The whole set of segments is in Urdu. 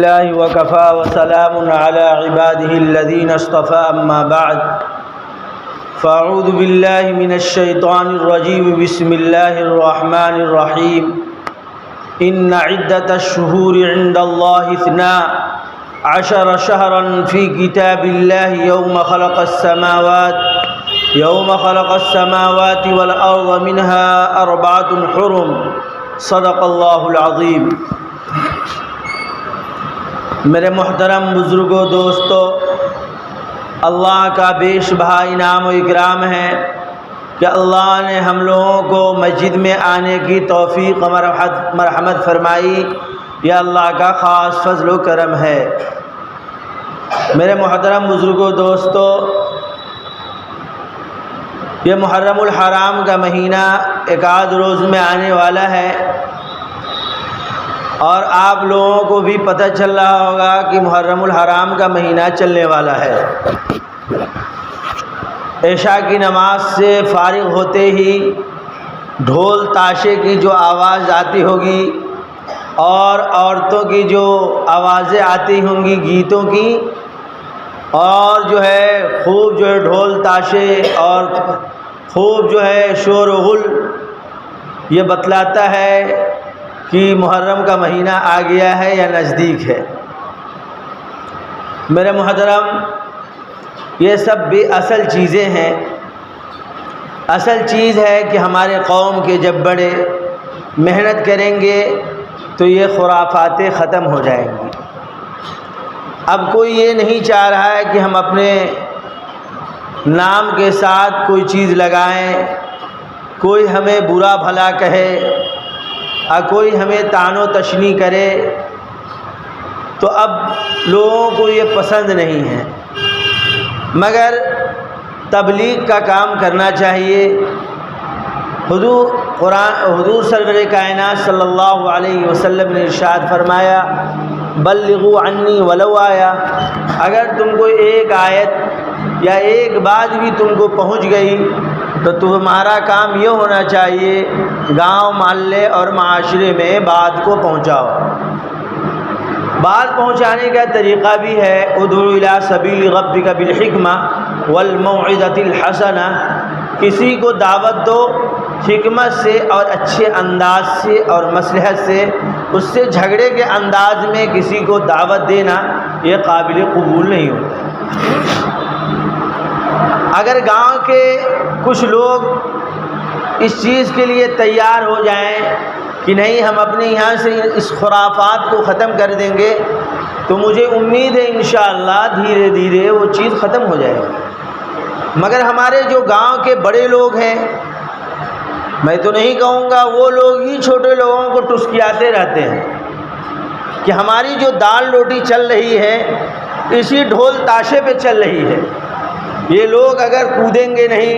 لله وكفى وسلام على عباده الذين اصطفى أما بعد فأعوذ بالله من الشيطان الرجيم بسم الله الرحمن الرحيم إن عدة الشهور عند الله 12 شهرا في كتاب الله يوم خلق السماوات والأرض منها 4 حرم صدق اللہ العظیم۔ میرے محترم بزرگوں، دوستو، اللہ کا بیش بہا انعام و اکرام ہے کہ اللہ نے ہم لوگوں کو مسجد میں آنے کی توفیق و مرحمت فرمائی۔ یہ اللہ کا خاص فضل و کرم ہے۔ میرے محترم بزرگوں، دوستو، یہ محرم الحرام کا مہینہ ایک آدھ روز میں آنے والا ہے، اور آپ لوگوں کو بھی پتہ چل رہا ہوگا کہ محرم الحرام کا مہینہ چلنے والا ہے۔ عشاء کی نماز سے فارغ ہوتے ہی ڈھول تاشے کی جو آواز آتی ہوگی اور عورتوں کی جو آوازیں آتی ہوں گی گیتوں کی، اور جو ہے خوب جو ہے ڈھول تاشے اور خوب جو ہے شور و غل، یہ بتلاتا ہے کہ محرم کا مہینہ آ گیا ہے یا نزدیک ہے۔ میرے محترم، یہ سب بھی اصل چیزیں ہیں۔ اصل چیز ہے کہ ہمارے قوم کے جب بڑے محنت کریں گے تو یہ خرافاتیں ختم ہو جائیں گی۔ اب کوئی یہ نہیں چاہ رہا ہے کہ ہم اپنے نام کے ساتھ کوئی چیز لگائیں، کوئی ہمیں برا بھلا کہے اور کوئی ہمیں طعن و تشنیع کرے، تو اب لوگوں کو یہ پسند نہیں ہے، مگر تبلیغ کا کام کرنا چاہیے۔ حضور سرور کائنات صلی اللہ علیہ وسلم نے ارشاد فرمایا، بلغوا عنی ولو آیا، اگر تم کو ایک آیت یا ایک بات بھی تم کو پہنچ گئی تو تمہارا کام یہ ہونا چاہیے گاؤں محلے اور معاشرے میں بات کو پہنچاؤ۔ بات پہنچانے کا طریقہ بھی ہے، ادعو الی سبیل ربک بالحکمہ والموعظۃ الحسنہ، کسی کو دعوت دو حکمت سے اور اچھے انداز سے اور مصلحت سے۔ اس سے جھگڑے کے انداز میں کسی کو دعوت دینا یہ قابل قبول نہیں ہوتا۔ اگر گاؤں کے کچھ لوگ اس چیز کے لیے تیار ہو جائیں کہ نہیں ہم اپنے یہاں سے اس خرافات کو ختم کر دیں گے، تو مجھے امید ہے انشاءاللہ دھیرے دھیرے وہ چیز ختم ہو جائے گی۔ مگر ہمارے جو گاؤں کے بڑے لوگ ہیں، میں تو نہیں کہوں گا وہ لوگ ہی چھوٹے لوگوں کو ٹسکیاتے رہتے ہیں کہ ہماری جو دال روٹی چل رہی ہے اسی ڈھول تاشے پہ چل رہی ہے۔ یہ لوگ اگر کودیں گے نہیں،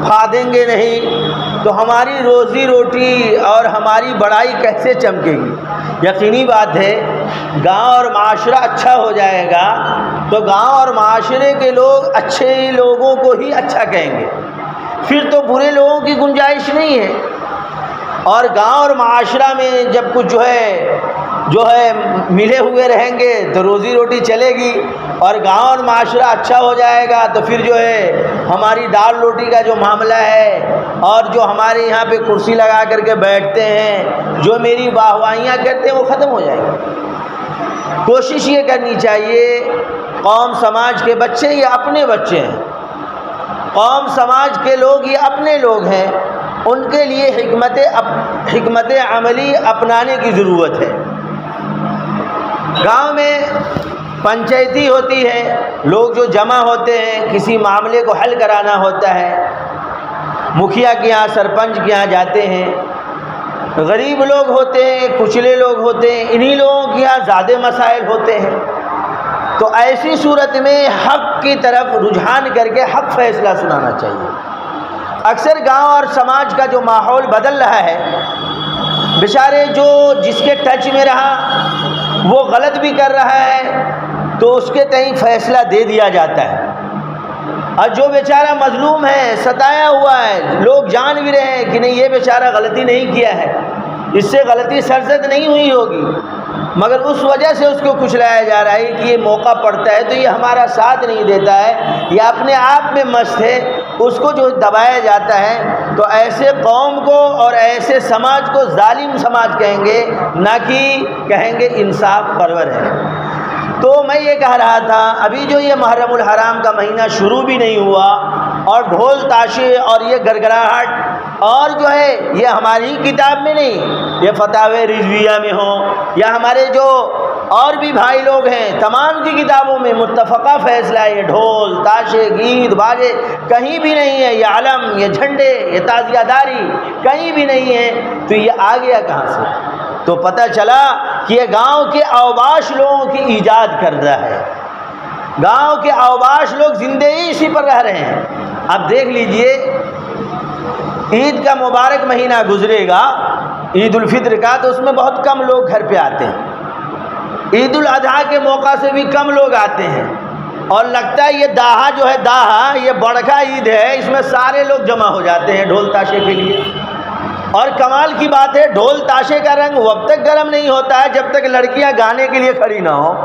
پھادیں گے نہیں، تو ہماری روزی روٹی اور ہماری بڑائی کیسے چمکے گی؟ یقینی بات ہے، گاؤں اور معاشرہ اچھا ہو جائے گا تو گاؤں اور معاشرے کے لوگ اچھے لوگوں کو ہی اچھا کہیں گے، پھر تو برے لوگوں کی گنجائش نہیں ہے۔ اور گاؤں اور معاشرہ میں جب کچھ جو ہے ملے ہوئے رہیں گے تو روزی روٹی چلے گی، اور گاؤں اور معاشرہ اچھا ہو جائے گا تو پھر جو ہے ہماری دال روٹی کا جو معاملہ ہے، اور جو ہمارے یہاں پہ کرسی لگا کر کے بیٹھتے ہیں، جو میری واہوائیاں کرتے ہیں، وہ ختم ہو جائیں گے۔ کوشش یہ کرنی چاہیے، قوم سماج کے بچے یہ اپنے بچے ہیں، قوم سماج کے لوگ یہ اپنے لوگ ہیں، ان کے لیے حکمت عملی اپنانے کی ضرورت ہے۔ گاؤں میں پنچایتی ہوتی ہے، لوگ جو جمع ہوتے ہیں، کسی معاملے کو حل کرانا ہوتا ہے، مکھیا کے یہاں سرپنچ کے یہاں جاتے ہیں۔ غریب لوگ ہوتے ہیں، کچلے لوگ ہوتے ہیں، انہی لوگوں کے یہاں زیادہ مسائل ہوتے ہیں۔ تو ایسی صورت میں حق کی طرف رجحان کر کے حق فیصلہ سنانا چاہیے۔ اکثر گاؤں اور سماج کا جو ماحول بدل رہا ہے، بیچارے جو جس کے ٹچ میں رہا وہ غلط بھی کر رہا ہے تو اس کے تئیں فیصلہ دے دیا جاتا ہے، اور جو بیچارہ مظلوم ہے، ستایا ہوا ہے، لوگ جان بھی رہے ہیں کہ نہیں یہ بیچارہ غلطی نہیں کیا ہے، اس سے غلطی سرزد نہیں ہوئی ہوگی، مگر اس وجہ سے اس کو کچلایا جا رہا ہے کہ یہ موقع پڑتا ہے تو یہ ہمارا ساتھ نہیں دیتا ہے، یہ اپنے آپ میں مست ہے، اس کو جو دبایا جاتا ہے تو ایسے قوم کو اور ایسے سماج کو ظالم سماج کہیں گے، نہ کہ کہیں گے انصاف پرور ہے۔ تو میں یہ کہہ رہا تھا ابھی جو یہ محرم الحرام کا مہینہ شروع بھی نہیں ہوا اور ڈھول تاشے اور یہ گڑگڑاہٹ اور جو ہے یہ ہماری کتاب میں نہیں، یہ فتاوی رضویہ میں ہوں یا ہمارے جو اور بھی بھائی لوگ ہیں تمام کی کتابوں میں متفقہ فیصلہ ہے، یہ ڈھول تاشے گیت باجے کہیں بھی نہیں ہے، یہ علم یہ جھنڈے یہ تعزیہ داری کہیں بھی نہیں ہے، تو یہ آ گیا کہاں سے؟ تو پتہ چلا کہ یہ گاؤں کے اوباش لوگوں کی ایجاد کردہ ہے، گاؤں کے اوباش لوگ زندگی اسی پر رہ رہے ہیں۔ اب دیکھ لیجئے عید کا مبارک مہینہ گزرے گا، عید الفطر کا، تو اس میں بہت کم لوگ گھر پہ آتے ہیں، عید الاضحیٰ کے موقع سے بھی کم لوگ آتے ہیں، اور لگتا ہے یہ داہا جو ہے داہا یہ بڑکا عید ہے، اس میں سارے لوگ جمع ہو جاتے ہیں ڈھول تاشے کے لیے۔ اور کمال کی بات ہے ڈھول تاشے کا رنگ وہ اب تک گرم نہیں ہوتا ہے جب تک لڑکیاں گانے کے لیے کھڑی نہ ہوں۔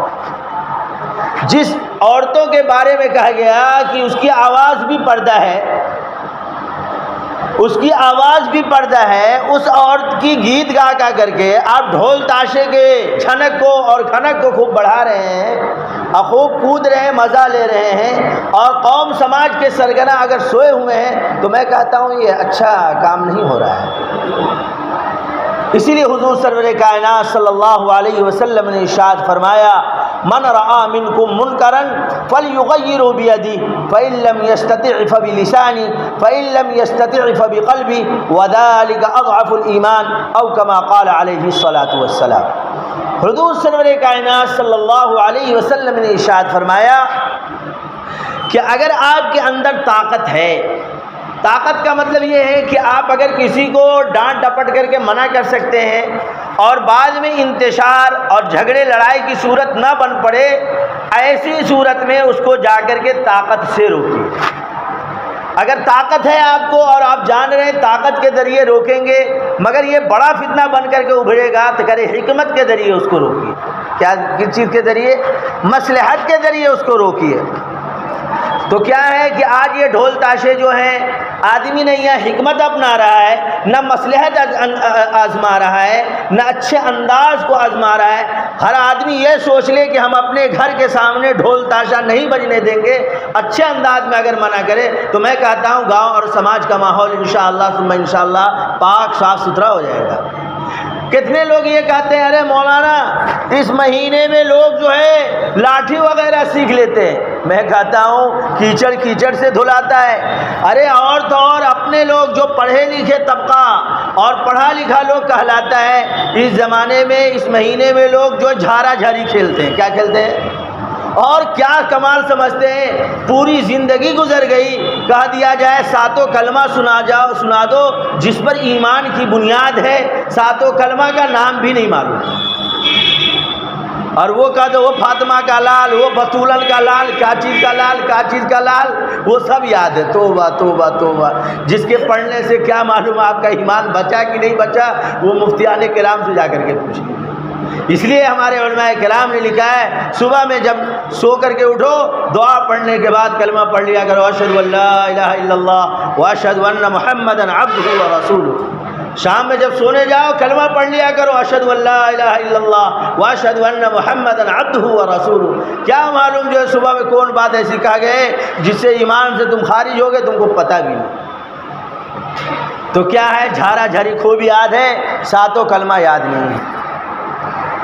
جس عورتوں کے بارے میں کہا گیا کہ اس کی آواز بھی پردہ ہے، اس کی آواز بھی پردہ ہے، اس عورت کی گیت گا گا کر کے آپ ڈھول تاشے کے چھنک کو اور کھنک کو خوب بڑھا رہے ہیں اور خوب کود رہے ہیں، مزہ لے رہے ہیں، اور قوم سماج کے سرگنا اگر سوئے ہوئے ہیں تو میں کہتا ہوں یہ اچھا کام نہیں ہو رہا ہے۔ اسی لیے حضور سرور کائنات صلی اللہ علیہ وسلم نے ارشاد فرمایا من رأى منکم منکرا فلیغیرہ بیدہ فإن لم یستطع فبلسانہ فإن لم یستطع فبقلبہ وذلک اضعف الایمان او کما قال علیہ الصلاۃ والسلام۔ حضور سرور کائنات صلی اللہ علیہ وسلم نے ارشاد فرمایا کہ اگر آپ کے اندر طاقت ہے، طاقت کا مطلب یہ ہے کہ آپ اگر کسی کو ڈانٹ ڈپٹ کر کے منع کر سکتے ہیں اور بعد میں انتشار اور جھگڑے لڑائی کی صورت نہ بن پڑے، ایسی صورت میں اس کو جا کر کے طاقت سے روکیے۔ اگر طاقت ہے آپ کو اور آپ جان رہے ہیں طاقت کے ذریعے روکیں گے مگر یہ بڑا فتنہ بن کر کے ابھرے گا تو کرے حکمت کے ذریعے اس کو روکیے۔ کیا کس چیز کے ذریعے؟ مصلحت کے ذریعے اس کو روکیے۔ تو کیا ہے کہ آج یہ ڈھول تاشے جو ہیں آدمی نہ یہ حکمت اپنا رہا ہے، نہ مصلحت آزما رہا ہے، نہ اچھے انداز کو آزما رہا ہے۔ ہر آدمی یہ سوچ لے کہ ہم اپنے گھر کے سامنے ڈھول تاشا نہیں بجنے دیں گے، اچھے انداز میں اگر منع کرے تو میں کہتا ہوں گاؤں اور سماج کا ماحول انشاءاللہ ثم انشاءاللہ پاک صاف ستھرا ہو جائے گا۔ کتنے لوگ یہ کہتے ہیں ارے مولانا اس مہینے میں لوگ جو ہے لاٹھی وغیرہ سیکھ لیتے ہیں، میں کہتا ہوں کیچڑ کیچڑ سے دھلاتا ہے۔ ارے اور تو اور اپنے لوگ جو پڑھے لکھے طبقہ اور پڑھا لکھا لوگ کہلاتا ہے، اس زمانے میں اس مہینے میں لوگ جو جھارا جھاری کھیلتے ہیں، کیا کھیلتے ہیں اور کیا کمال سمجھتے ہیں، پوری زندگی گزر گئی، کہہ دیا جائے ساتوں کلمہ سنا دو جس پر ایمان کی بنیاد ہے، ساتوں کلمہ کا نام بھی نہیں معلوم، اور وہ کہہ دو وہ فاطمہ کا لال، وہ بطولن کا لال، کیا چیز کا لال، کیا چیز کا لال، وہ سب یاد ہے۔ توبہ توبہ توبہ، جس کے پڑھنے سے کیا معلوم آپ کا ایمان بچا کہ نہیں بچا، وہ مفتیان کرام سے جا کر کے پوچھ لیجیے۔ اس لیے ہمارے علماء کرام نے لکھا ہے صبح میں جب سو کر کے اٹھو دعا پڑھنے کے بعد کلمہ پڑھ لیا کرو اشہد ان لا الہ الا اللہ واشہد ان محمدا عبدہ ورسولہ۔ شام میں جب سونے جاؤ کلمہ پڑھ لیا کرو اشہد ان لا الہ الا اللہ واشہد ان محمدا عبدہ ورسولہ۔ کیا معلوم جو ہے صبح میں کون بات ایسی کہا گئے جس سے ایمان سے تم خارج ہو گئے، تم کو پتہ بھی نہیں۔ تو کیا ہے، جھارا جھاری خوب یاد ہے، ساتوں کلمہ یاد نہیں ہے،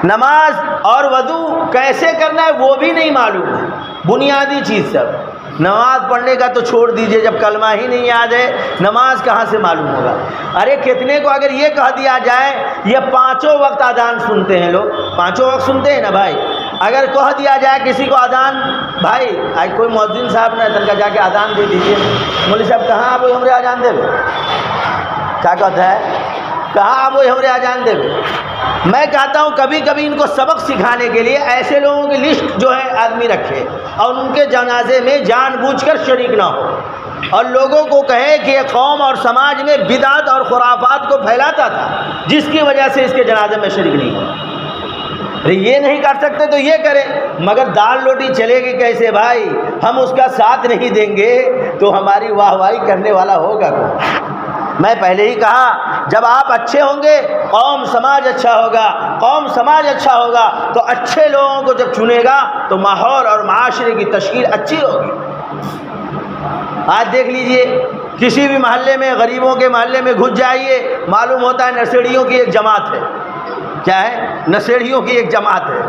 نماز اور وضو کیسے کرنا ہے وہ بھی نہیں معلوم ہے، بنیادی چیز سب۔ نماز پڑھنے کا تو چھوڑ دیجئے، جب کلمہ ہی نہیں یاد ہے نماز کہاں سے معلوم ہوگا۔ ارے کتنے کو اگر یہ کہہ دیا جائے یہ پانچوں وقت اذان سنتے ہیں، لوگ پانچوں وقت سنتے ہیں نا بھائی، اگر کہہ دیا جائے کسی کو اذان، بھائی آج کوئی مؤذن صاحب نے تنکا جا کے اذان دے دیجیے، مولوی صاحب کہاں آپ ہمارے اذان دے، کیا کہتا ہے کہاں آپ ہمارے اذان دے۔ میں کہتا ہوں کبھی کبھی ان کو سبق سکھانے کے لیے ایسے لوگوں کی لسٹ جو ہے آدمی رکھے اور ان کے جنازے میں جان بوجھ کر شریک نہ ہو، اور لوگوں کو کہے کہ یہ قوم اور سماج میں بدعت اور خرافات کو پھیلاتا تھا جس کی وجہ سے اس کے جنازے میں شریک نہیں ہو۔ یہ نہیں کر سکتے تو یہ کریں، مگر دال روٹی چلے گی کیسے بھائی؟ ہم اس کا ساتھ نہیں دیں گے تو ہماری واہ واہی کرنے والا ہوگا کون؟ میں پہلے ہی کہا جب آپ اچھے ہوں گے قوم سماج اچھا ہوگا، قوم سماج اچھا ہوگا تو اچھے لوگوں کو جب چنے گا تو ماحول اور معاشرے کی تشکیل اچھی ہوگی۔ آج دیکھ لیجئے کسی بھی محلے میں، غریبوں کے محلے میں گھس جائیے، معلوم ہوتا ہے نشیڑیوں کی ایک جماعت ہے۔ کیا ہے؟ نشیڑیوں کی ایک جماعت ہے۔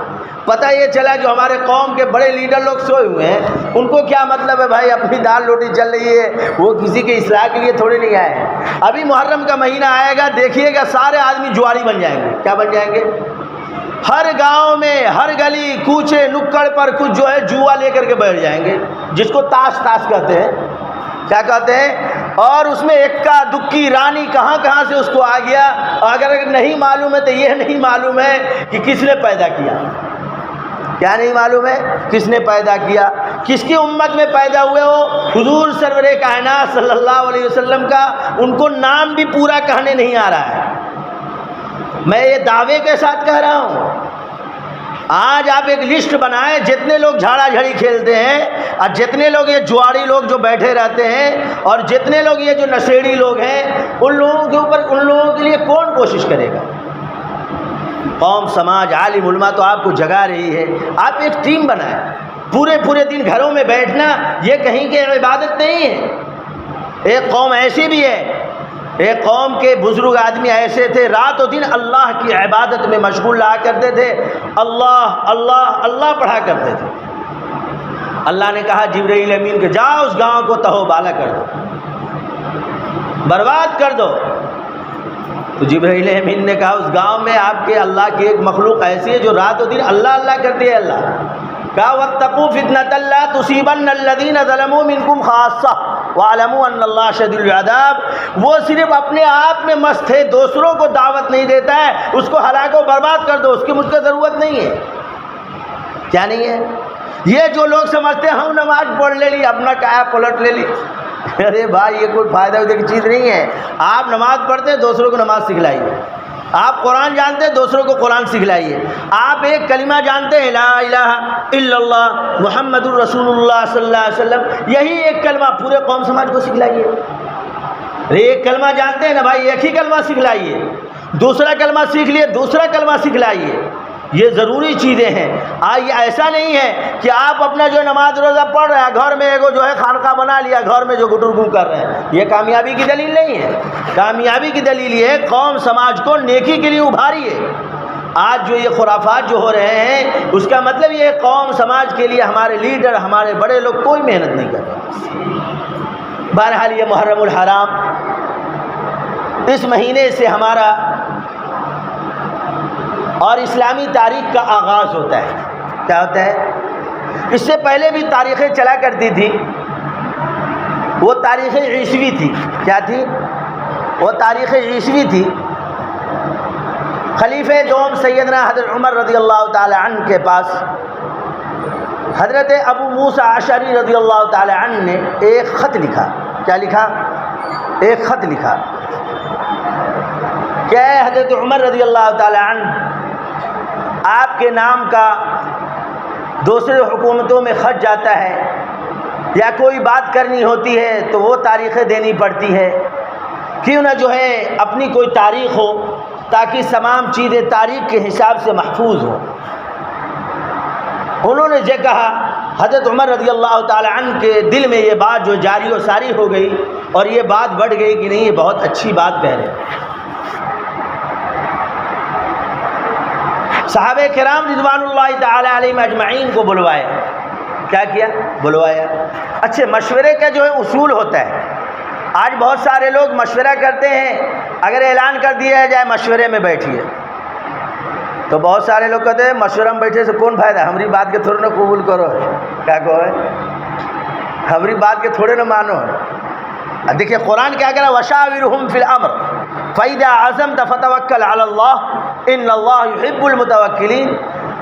پتہ یہ چلا جو ہمارے قوم کے بڑے لیڈر لوگ سوئے ہوئے ہیں، ان کو کیا مطلب ہے بھائی اپنی دال روٹی چل رہی ہے، وہ کسی کے اصلاح کے لیے تھوڑے نہیں آئے ہیں۔ ابھی محرم کا مہینہ آئے گا، دیکھیے گا سارے آدمی جواری بن جائیں گے۔ کیا بن جائیں گے؟ ہر گاؤں میں، ہر گلی کوچے نکڑ پر کچھ جو ہے جوا لے کر کے بیٹھ جائیں گے، جس کو تاش کہتے ہیں۔ کیا کہتے ہیں؟ اور اس میں اکا دکی رانی کہاں کہاں سے اس کو آ گیا، اور اگر نہیں معلوم ہے تو یہ نہیں معلوم ہے کہ کس نے پیدا کیا۔ کیا نہیں معلوم ہے؟ کس نے پیدا کیا، کس کی امت میں پیدا ہوئے ہو؟ حضور سرور کائنات صلی اللہ علیہ وسلم کا ان کو نام بھی پورا کہنے نہیں آ رہا ہے۔ میں یہ دعوے کے ساتھ کہہ رہا ہوں۔ آج آپ ایک لسٹ بنائیں، جتنے لوگ جھاڑا جھڑی کھیلتے ہیں اور جتنے لوگ یہ جواری لوگ جو بیٹھے رہتے ہیں اور جتنے لوگ یہ جو نشیڑی لوگ ہیں، ان لوگوں کے اوپر، ان لوگوں کے لیے کون کوشش کرے گا؟ قوم سماج عالم علماء تو آپ کو جگا رہی ہے، آپ ایک ٹیم بنائیں۔ پورے دن گھروں میں بیٹھنا یہ کہیں کی عبادت نہیں ہے۔ ایک قوم ایسی بھی ہے، ایک قوم کے بزرگ آدمی ایسے تھے، رات و دن اللہ کی عبادت میں مشغول رہا کرتے تھے، اللہ اللہ اللہ پڑھا کرتے تھے۔ اللہ نے کہا جبرائیل امین کہ جاؤ اس گاؤں کو تہو بالا کر دو، برباد کر دو۔ تو جبرائیل امین نے کہا اس گاؤں میں آپ کے اللہ کی ایک مخلوق ایسی ہے جو رات و دن اللہ اللہ کرتی ہے۔ اللہ کہا واتقوا فتنة لا تصيبن الذين ظلموا منكم خاصة واعلموا ان اللہ شدید العذاب۔ وہ صرف اپنے آپ میں مست ہے، دوسروں کو دعوت نہیں دیتا ہے، اس کو ہلاک و برباد کر دو، اس کی مجھ کو ضرورت نہیں ہے۔ کیا نہیں ہے؟ یہ جو لوگ سمجھتے ہیں ہم نماز پڑھ لے لی، اپنا کیا پلٹ لے لی، ارے بھائی یہ کوئی فائدہ ہونے کی چیز نہیں ہے۔ آپ نماز پڑھتے ہیں، دوسروں کو نماز سکھلائیے۔ آپ قرآن جانتے ہیں، دوسروں کو قرآن سکھلائیے۔ آپ ایک کلمہ جانتے ہیں لا الہ الا اللہ محمد الرسول اللہ صلی اللہ علیہ وسلم، یہی ایک کلمہ پورے قوم سماج کو سکھلائیے۔ ایک کلمہ جانتے ہیں نا بھائی، ایک ہی کلمہ سکھلائیے۔ دوسرا کلمہ سیکھ لیے، دوسرا کلمہ سکھلائیے۔ یہ ضروری چیزیں ہیں۔ یہ ایسا نہیں ہے کہ آپ اپنا جو نماز روزہ پڑھ رہے ہیں، گھر میں ایک جو ہے خانقاہ بنا لیا، گھر میں جو گٹرگو کر رہے ہیں، یہ کامیابی کی دلیل نہیں ہے۔ کامیابی کی دلیل یہ ہے قوم سماج کو نیکی کے لیے ابھاریے۔ آج جو یہ خرافات جو ہو رہے ہیں، اس کا مطلب یہ ہے قوم سماج کے لیے ہمارے لیڈر، ہمارے بڑے لوگ کوئی محنت نہیں کر رہے۔ بہرحال یہ محرم الحرام، اس مہینے سے ہمارا اور اسلامی تاریخ کا آغاز ہوتا ہے۔ کیا ہوتا ہے؟ اس سے پہلے بھی تاریخیں چلا کرتی تھی، وہ تاریخ عیسوی تھی۔ کیا تھی؟ وہ تاریخ عیسوی تھی۔ خلیفہ دوم سیدنا حضرت عمر رضی اللہ تعالی عنہ کے پاس حضرت ابو موسیٰ اشعری رضی اللہ تعالی عنہ نے ایک خط لکھا۔ کیا لکھا؟ ایک خط لکھا کہ اے حضرت عمر رضی اللہ تعالی عنہ، آپ کے نام کا دوسرے حکومتوں میں خط جاتا ہے، یا کوئی بات کرنی ہوتی ہے تو وہ تاریخیں دینی پڑتی ہے، کیوں نہ جو ہے اپنی کوئی تاریخ ہو تاکہ تمام چیزیں تاریخ کے حساب سے محفوظ ہوں۔ انہوں نے یہ کہا، حضرت عمر رضی اللہ تعالی عنہ کے دل میں یہ بات جو جاری و ساری ہو گئی، اور یہ بات بڑھ گئی کہ نہیں یہ بہت اچھی بات کہہ رہے ہیں۔ صحابہ کرام رضوان اللہ تعالی علیہم اجمعین کو بلوایا۔ کیا کیا؟ بلوایا۔ اچھے مشورے کا جو ہے اصول ہوتا ہے۔ آج بہت سارے لوگ مشورہ کرتے ہیں، اگر اعلان کر دیا جائے مشورے میں بیٹھیے، تو بہت سارے لوگ کہتے ہیں مشورہ میں بیٹھے سے کون فائدہ، ہماری بات کے تھوڑے نہ قبول کرو ہے۔ کیا کہو ہے؟ ہماری بات کے تھوڑے نہ مانو ہے۔ دیکھیے قرآن کیا کہہ رہا ہے، وَشَاوِرْهُمْ فِي الْأَمْرِ فَإِذَا عَزَمْتَ فَتَوَكَّلْ عَلَى اللَّهِ إِنَّ اللَّهَ يُحِبُّ الْمُتَوَكِّلِينَ۔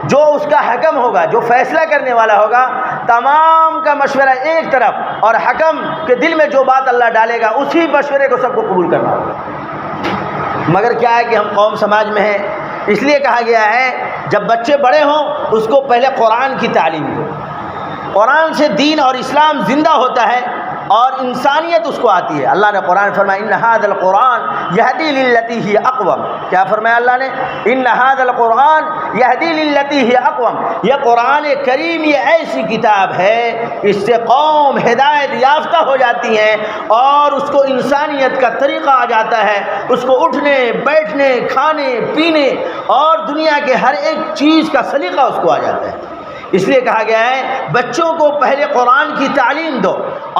جو اس کا حکم ہوگا، جو فیصلہ کرنے والا ہوگا، تمام کا مشورہ ایک طرف، اور حکم کے دل میں جو بات اللہ ڈالے گا اسی مشورے کو سب کو قبول کرنا ہوگا۔ مگر کیا ہے کہ ہم قوم سماج میں ہیں، اس لیے کہا گیا ہے جب بچے بڑے ہوں اس کو پہلے قرآن کی تعلیم دو. قرآن سے دین اور اسلام زندہ ہوتا ہے اور انسانیت اس کو آتی ہے. اللہ نے قرآن فرمایا ان ھذا القرآن یہدی للتی ہی اقوم. کیا فرمایا اللہ نے؟ ان ھذا القرآن یہدی للتی ہی اقوم. یہ قرآن کریم یہ ایسی کتاب ہے اس سے قوم ہدایت یافتہ ہو جاتی ہیں اور اس کو انسانیت کا طریقہ آ جاتا ہے. اس کو اٹھنے بیٹھنے کھانے پینے اور دنیا کے ہر ایک چیز کا سلیقہ اس کو آ جاتا ہے. اس لیے کہا گیا ہے بچوں کو پہلے قرآن کی تعلیم دو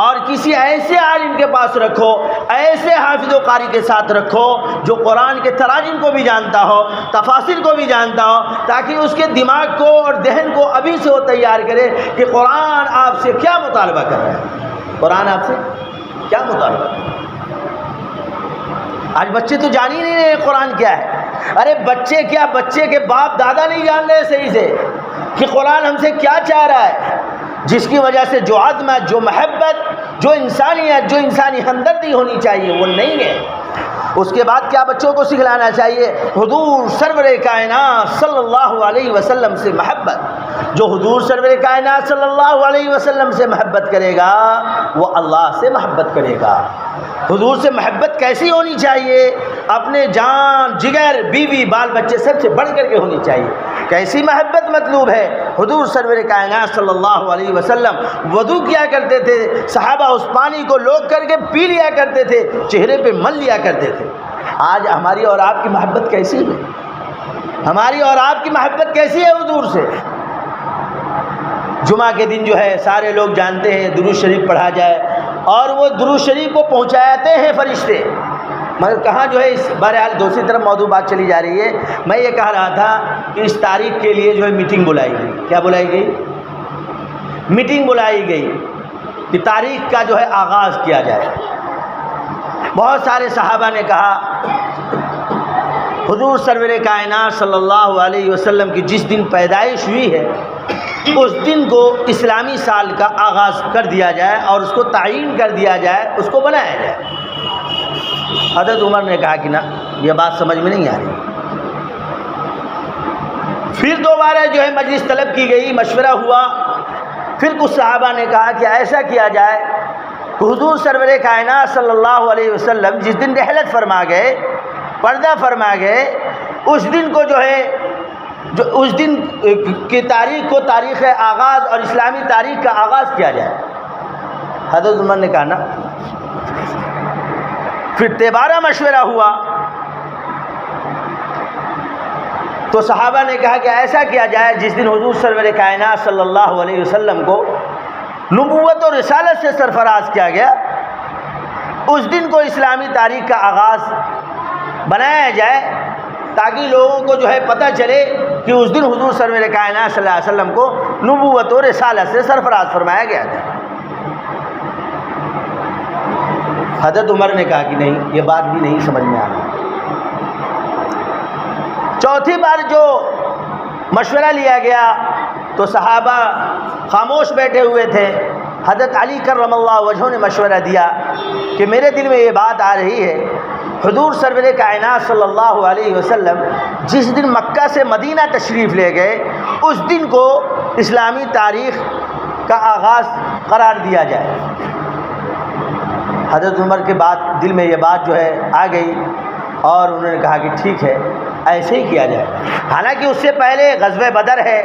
اور کسی ایسے عالم کے پاس رکھو، ایسے حافظ و قاری کے ساتھ رکھو جو قرآن کے تراجم کو بھی جانتا ہو، تفاسیر کو بھی جانتا ہو، تاکہ اس کے دماغ کو اور ذہن کو ابھی سے وہ تیار کرے کہ قرآن آپ سے کیا مطالبہ کر رہا ہے، قرآن آپ سے کیا مطالبہ کر رہا ہے. آج بچے تو جان ہی نہیں رہے قرآن کیا ہے. ارے بچے کیا، بچے کے باپ دادا نہیں جان رہے صحیح سے کہ قرآن ہم سے کیا چاہ رہا ہے، جس کی وجہ سے جو عظمت، جو محبت، جو انسانیت، جو انسانی ہمدردی ہونی چاہیے وہ نہیں ہے. اس کے بعد کیا بچوں کو سکھلانا چاہیے؟ حضور سرور کائنات صلی اللہ علیہ وسلم سے محبت. جو حضور سرور کائنات صلی اللہ علیہ وسلم سے محبت کرے گا وہ اللہ سے محبت کرے گا. حضور سے محبت کیسی ہونی چاہیے؟ اپنے جان جگر بیوی بال بچے سب سے بڑھ کر کے ہونی چاہیے. کیسی محبت مطلوب ہے؟ حضور سرور کائنات صلی اللہ علیہ وسلم وضو کیا کرتے تھے، صحابہ اس پانی کو لوگ کر کے پی لیا کرتے تھے، چہرے پہ مل لیا کرتے تھے. آج ہماری اور آپ کی محبت کیسی ہے؟ ہماری اور آپ کی محبت کیسی ہے حضور سے؟ جمعہ کے دن جو ہے سارے لوگ جانتے ہیں درود شریف پڑھا جائے اور وہ درود شریف کو پہنچاتے ہیں فرشتے، مگر کہاں جو ہے اس بہرحال دوسری طرف موضوع بات چلی جا رہی ہے. میں یہ کہہ رہا تھا کہ اس تاریخ کے لیے جو ہے میٹنگ بلائی گئی. کیا بلائی گئی؟ میٹنگ بلائی گئی کہ تاریخ کا جو ہے آغاز کیا جائے. بہت سارے صحابہ نے کہا حضور سرور کائنات صلی اللہ علیہ وسلم کی جس دن پیدائش ہوئی ہے اس دن کو اسلامی سال کا آغاز کر دیا جائے اور اس کو تعین کر دیا جائے، اس کو بنایا جائے. حضرت عمر نے کہا کہ نہ، یہ بات سمجھ میں نہیں آ رہی. پھر دوبارہ جو ہے مجلس طلب کی گئی، مشورہ ہوا. پھر کچھ صحابہ نے کہا کہ ایسا کیا جائے کہ حضور سرور کائنات صلی اللہ علیہ وسلم جس دن رحلت فرما گئے، پردہ فرما گئے، اس دن کو جو ہے اس دن کی تاریخ کو تاریخ آغاز اور اسلامی تاریخ کا آغاز کیا جائے. حضرت عمر نے کہا نا. پھر دوبارہ مشورہ ہوا تو صحابہ نے کہا کہ ایسا کیا جائے جس دن حضور سرور کائنات صلی اللہ علیہ وسلم کو نبوت اور رسالت سے سرفراز کیا گیا، اس دن کو اسلامی تاریخ کا آغاز بنایا جائے تاکہ لوگوں کو جو ہے پتہ چلے کہ اس دن حضور سرور کائنات صلی اللہ علیہ وسلم کو نبوت اور رسالت سے سرفراز فرمایا گیا تھا. حضرت عمر نے کہا کہ نہیں، یہ بات بھی نہیں سمجھ میں آنا. چوتھی بار جو مشورہ لیا گیا تو صحابہ خاموش بیٹھے ہوئے تھے. حضرت علی کرم اللہ وجہہ نے مشورہ دیا کہ میرے دل میں یہ بات آ رہی ہے، حضور سرور کائنات صلی اللہ علیہ وسلم جس دن مکہ سے مدینہ تشریف لے گئے اس دن کو اسلامی تاریخ کا آغاز قرار دیا جائے. حضرت عمر کے بعد دل میں یہ بات جو ہے آ گئی اور انہوں نے کہا کہ ٹھیک ہے ایسے ہی کیا جائے. حالانکہ اس سے پہلے غزوہ بدر ہے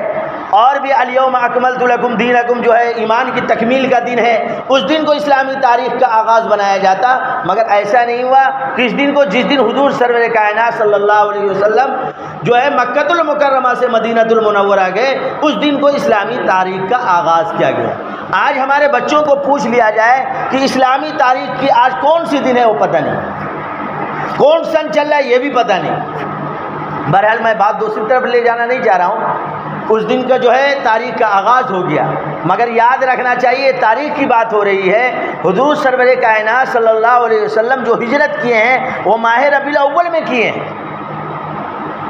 اور بھی الیوم اکملت لکم دینکم جو ہے ایمان کی تکمیل کا دن ہے، اس دن کو اسلامی تاریخ کا آغاز بنایا جاتا. مگر ایسا نہیں ہوا کہ اس دن کو جس دن حضور سرور کائنات صلی اللہ علیہ وسلم جو ہے مکۃ المکرمہ سے مدینۃ المنورہ گئے اس دن کو اسلامی تاریخ کا آغاز کیا گیا. آج ہمارے بچوں کو پوچھ لیا جائے کہ اسلامی تاریخ کی آج کون سی دن ہے وہ پتہ نہیں، کون سن چل رہا ہے یہ بھی پتہ نہیں. بہرحال میں بات دوسری طرف لے جانا نہیں چاہ رہا ہوں. اس دن کا جو ہے تاریخ کا آغاز ہو گیا، مگر یاد رکھنا چاہیے تاریخ کی بات ہو رہی ہے. حضور سرور کائنات صلی اللہ علیہ وسلم جو ہجرت کیے ہیں وہ ماہ ربیع الاول میں کیے ہیں.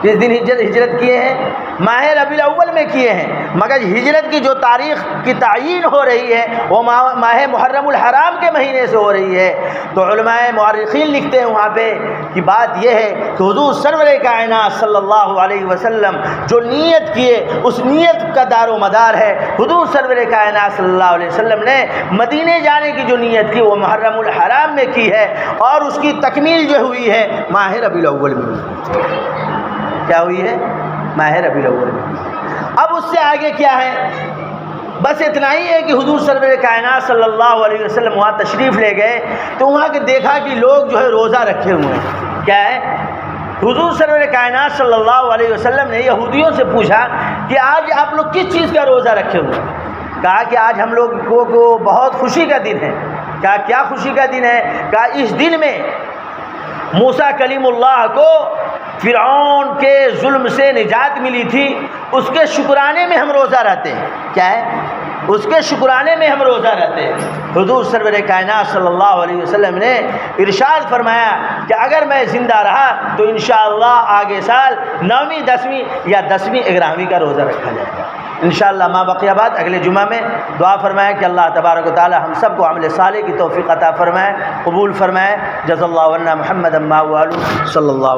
کس دن ہجرت کیے ہیں؟ ماہ ربیع الاول میں کیے ہیں، مگر ہجرت کی جو تاریخ کی تعیین ہو رہی ہے وہ ماہ محرم الحرام کے مہینے سے ہو رہی ہے۔ تو علماء مورخین لکھتے ہیں وہاں پہ کہ بات یہ ہے کہ حضور سرور کائنات صلی اللہ علیہ وسلم جو نیت کیے اس نیت کا دار و مدار ہے۔ حضور سرور کائنات صلی اللہ علیہ وسلم نے مدینے جانے کی جو نیت کی وہ محرم الحرام میں کی ہے، اور اس کی تکمیل جو ہوئی ہے ماہ ربیع الاول میں ہوئی۔ کیا ہوئی ہے؟ ماہ ربیع الاول میں۔ اب اس سے آگے کیا ہے؟ بس اتنا ہی ہے کہ حضور سرور کائنات صلی اللہ علیہ وسلم وہاں تشریف لے گئے تو وہاں کے دیکھا کہ لوگ جو ہے روزہ رکھے ہوئے ہیں۔ کیا ہے؟ حضور سرور کائنات صلی اللہ علیہ وسلم نے یہودیوں سے پوچھا کہ آج آپ لوگ کس چیز کا روزہ رکھے ہوئے ہیں؟ کہا کہ آج ہم لوگ کو بہت خوشی کا دن ہے۔ کہا کیا خوشی کا دن ہے؟ کہا اس دن میں موسیٰ کلیم اللہ کو فرعون کے ظلم سے نجات ملی تھی، اس کے شکرانے میں ہم روزہ رہتے ہیں۔ کیا ہے؟ اس کے شکرانے میں ہم روزہ رہتے ہیں۔ حضور سرور کائنات صلی اللہ علیہ وسلم نے ارشاد فرمایا کہ اگر میں زندہ رہا تو انشاءاللہ آگے سال 9ویں 10ویں یا 10ویں 11ویں کا روزہ رکھا جائے گا انشاءاللہ۔ ما بقیہ بات اگلے جمعہ میں دعا فرمائے کہ اللہ تبارک و تعالی ہم سب کو عمل صالح کی توفیق عطا فرمائے، قبول فرمائے۔ جزا اللہ عنا محمد ما والو صلی اللہ